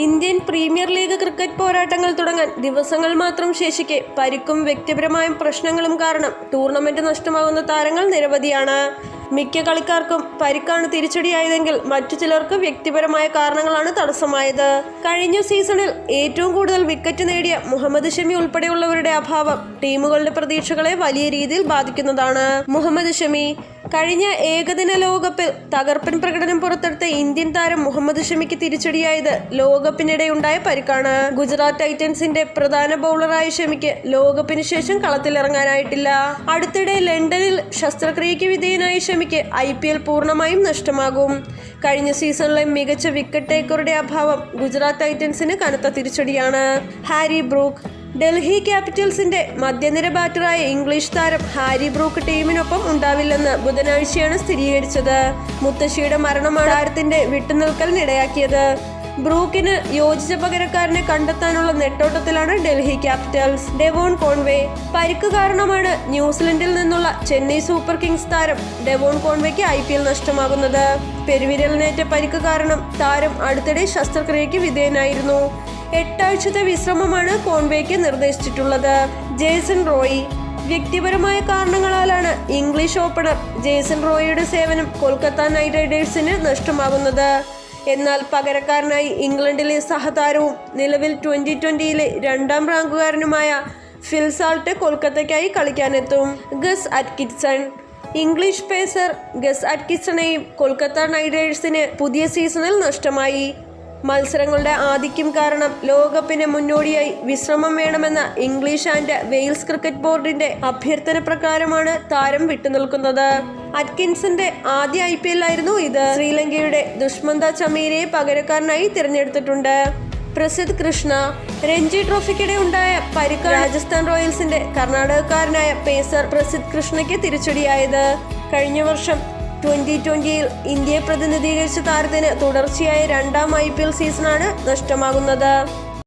Indian premier league cricket പോരാട്ടങ്ങൾ തുടങ്ങാൻ ദിവസങ്ങൾ മാത്രം ശേഷിക്കെ പരിക്കും വ്യക്തിപരമായ പ്രശ്നങ്ങളും കാരണം ടൂർണമെന്റ് നഷ്ടമാകുന്ന താരങ്ങൾ നിരവധിയാണ്. മിക്ക കളിക്കാർക്കും പരിക്കാണ് തിരിച്ചടിയായതെങ്കിൽ മറ്റു ചിലർക്ക് വ്യക്തിപരമായ കാരണങ്ങളാണ് തടസ്സമായത്. കഴിഞ്ഞ സീസണിൽ ഏറ്റവും കൂടുതൽ വിക്കറ്റ് നേടിയ മുഹമ്മദ് ഷമി ഉൾപ്പെടെയുള്ളവരുടെ അഭാവം ടീമുകളുടെ പ്രതീക്ഷകളെ വലിയ രീതിയിൽ ബാധിക്കുന്നതാണ്. മുഹമ്മദ് ഷമി കഴിഞ്ഞ ഏകദിന ലോകകപ്പിൽ തകർപ്പൻ പ്രകടനം പുറത്തെടുത്ത ഇന്ത്യൻ താരം മുഹമ്മദ് ഷമിക്ക് തിരിച്ചടിയായത് ലോകകപ്പിനിടെയുണ്ടായ പരിക്കാണ്. ഗുജറാത്ത് ടൈറ്റൻസിന്റെ പ്രധാന ബൗളറായ ഷമിക്ക് ലോകകപ്പിന് ശേഷം കളത്തിലിറങ്ങാനായിട്ടില്ല. അടുത്തിടെ ലണ്ടനിൽ ശസ്ത്രക്രിയയ്ക്ക് വിധേയനായ ഷമിക്ക് IPL പൂർണ്ണമായും നഷ്ടമാകും. കഴിഞ്ഞ സീസണിലെ മികച്ച വിക്കറ്റ് ടേക്കറുടെ അഭാവം ഗുജറാത്ത് ടൈറ്റൻസിന് കനത്ത തിരിച്ചടിയാണ്. ഹാരി ബ്രൂക്ക് ഡൽഹി ക്യാപിറ്റൽസിന്റെ മധ്യനിര ബാറ്ററായ ഇംഗ്ലീഷ് താരം ഹാരി ബ്രൂക്ക് ടീമിനൊപ്പം ഉണ്ടാവില്ലെന്ന് ബുധനാഴ്ചയാണ് സ്ഥിരീകരിച്ചത്. മുത്തശ്ശിയുടെ മരണമാണ് താരത്തിന്റെ വിട്ടുനിൽക്കലിനിടയാക്കിയത്. ബ്രൂക്കിന് യോജിച്ച പകരക്കാരനെ കണ്ടെത്താനുള്ള നെട്ടോട്ടത്തിലാണ് ഡൽഹി ക്യാപിറ്റൽസ്. ഡെവോൺ കോൺവേ പരിക്ക് കാരണമാണ് ന്യൂസിലൻഡിൽ നിന്നുള്ള ചെന്നൈ സൂപ്പർ കിങ്സ് താരം ഡെവോൺ കോൺവേക്ക് IPL നഷ്ടമാകുന്നത്. പെരുവിരലിനേറ്റ പരിക്ക് കാരണം താരം അടുത്തിടെ ശസ്ത്രക്രിയയ്ക്ക് വിധേയനായിരുന്നു. 8 ആഴ്ചത്തെ വിശ്രമമാണ് കോൺവേക്ക് നിർദ്ദേശിച്ചിട്ടുള്ളത്. ജേസൺ റോയി വ്യക്തിപരമായ കാരണങ്ങളാലാണ് ഇംഗ്ലീഷ് ഓപ്പണർ ജേസൺ റോയിയുടെ സേവനം കൊൽക്കത്ത നൈറ്റ് റൈഡേഴ്സിന് നഷ്ടമാകുന്നത്. എന്നാൽ പകരക്കാരനായി ഇംഗ്ലണ്ടിലെ സഹതാരവും നിലവിൽ 2020-ലെ 2ാം റാങ്കുകാരനുമായ ഫിൽ സാൾട്ട് കൊൽക്കത്തയ്ക്കായി കളിക്കാനെത്തും. Gus Atkinson English pacer Gus അറ്റ്കിൻസണെയും കൊൽക്കത്ത നൈറ്റ് റൈഡേഴ്സിന് പുതിയ സീസണിൽ നഷ്ടമായി. മത്സരങ്ങളുടെ ആധിക്യം കാരണം ലോകകപ്പിന് മുന്നോടിയായി വിശ്രമം വേണമെന്ന ഇംഗ്ലീഷ് ആൻഡ് വെയിൽസ് ക്രിക്കറ്റ് ബോർഡിന്റെ അഭ്യർത്ഥന പ്രകാരമാണ് താരം വിട്ടുനിൽക്കുന്നത്. അറ്റ്കിൻസന്റെ ആദ്യ IPL ആയിരുന്നു ഇത്. ശ്രീലങ്കയുടെ ദുഷ്മന്ത ചമീരയെ പകരക്കാരനായി തിരഞ്ഞെടുത്തിട്ടുണ്ട്. പ്രസിദ്ധ് കൃഷ്ണ രഞ്ജി ട്രോഫിക്കിടെ ഉണ്ടായ പരിക്ക് രാജസ്ഥാൻ റോയൽസിന്റെ കർണാടകക്കാരനായ പേസർ പ്രസിദ്ധ് കൃഷ്ണയ്ക്ക് തിരിച്ചടിയായത്. കഴിഞ്ഞ വർഷം 2020-ൽ ഇന്ത്യയെ പ്രതിനിധീകരിച്ച താരത്തിന് തുടർച്ചയായ 2ാം IPL സീസണാണ് നഷ്ടമാകുന്നത്.